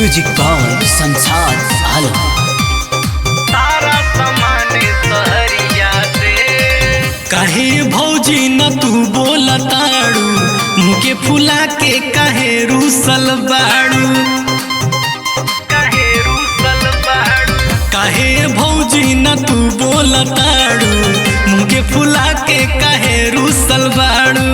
Music by संसार आलम। सारा सामान सहरिया से काहे भौजी न तू बोलताड़ू, मुके फुला के काहे रूसल बाड़ू। काहे रूसल बाड़ू, काहे भौजी न तू बोलताड़ू, मुके फुला के काहे रूसल बाड़ू।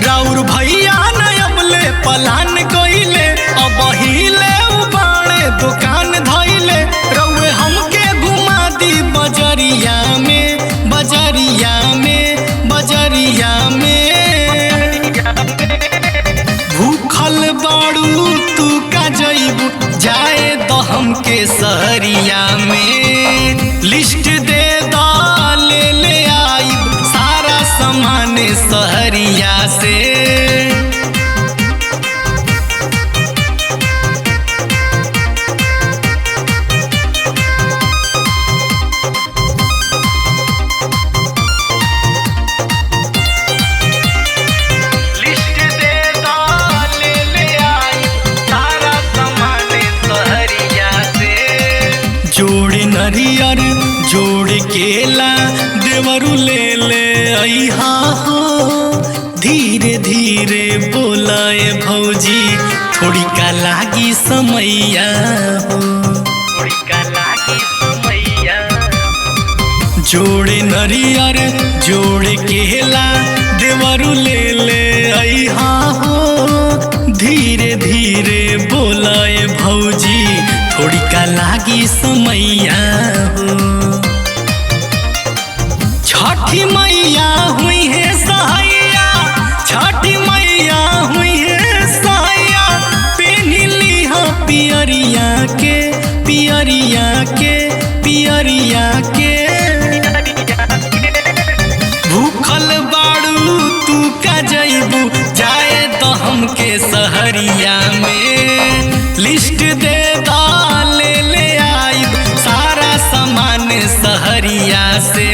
राउर भैया न अबले पलान कइले, अब हिले उबाड़े दुकान धइले। रउए हमके घुमा दी बजरिया में, बजरिया में, बजरिया में। भूखल बाड़ू तू का जइबू, जाए तो हमके सहरिया में। लिस्ट दे दा ले ले आइब सारा सामान सहरिया से। लिस्ट दे दा ले ले आई सारा सामान सहरिया से। जोड़े नरियर जोड़े केला देवरू ले ले अइहा हो। धीरे धीरे बोलाए भौजी, थोड़ी का लागी समैया हो। थोड़ी का लागी समैया, जोड़े नरियर जोड़े केला देवरू ले ले अइहा हो। धीरे धीरे बोलाए भौजी, थोड़ी का लागी समैया हो। छठी मैया हुई है सहैया, छठी मैया हुई है सहैया। पेन्हली हा पियरिया के, पियरिया के, पियरिया के। भूखल बाड़ू तू का जइबू, जाए तो हमके सहरिया में। लिस्ट दे दा ले ले आइब सारा सामान सहरिया से।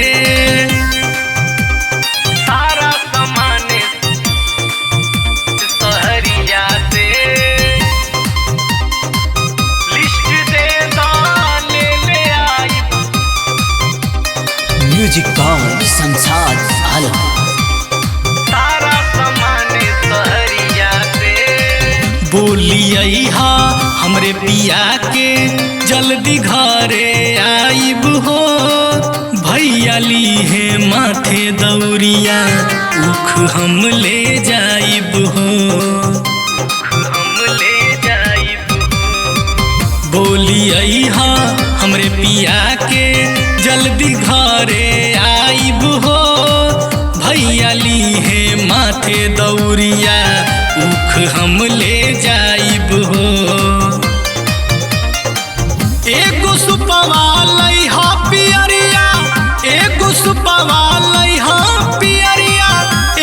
सारा सामान सहरिया से। लिस्ट दे दा ले ले आई म्यूजिक बाय संसार आलम। सारा सामान सहरिया से। बोलिया हमरे पिया के, जल्दी घरे आइब हो। भैया ली है माथे दौरिया, उख हम ले जाइब हो। हम ले जाइब हो। बोलिया हमरे पिया के, जल्दी घरे आइब हो। भैया ली है माथे दौरिया, उख हम ले जाइब हो। एगो सुपवा लइहा पियरिया, एगो सुपवा लइहा पियरिया।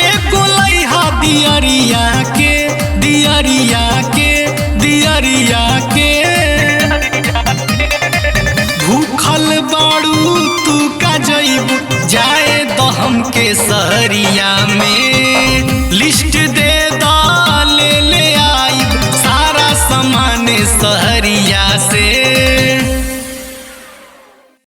एगो लइहा दियरिया के, दियरिया के, दियरिया के। भूखल बाड़ू तू का जइबू, जाए तो हमके सहरिया में। लिस्ट दे दा ले ले आइब सारा सामान सहरिया से।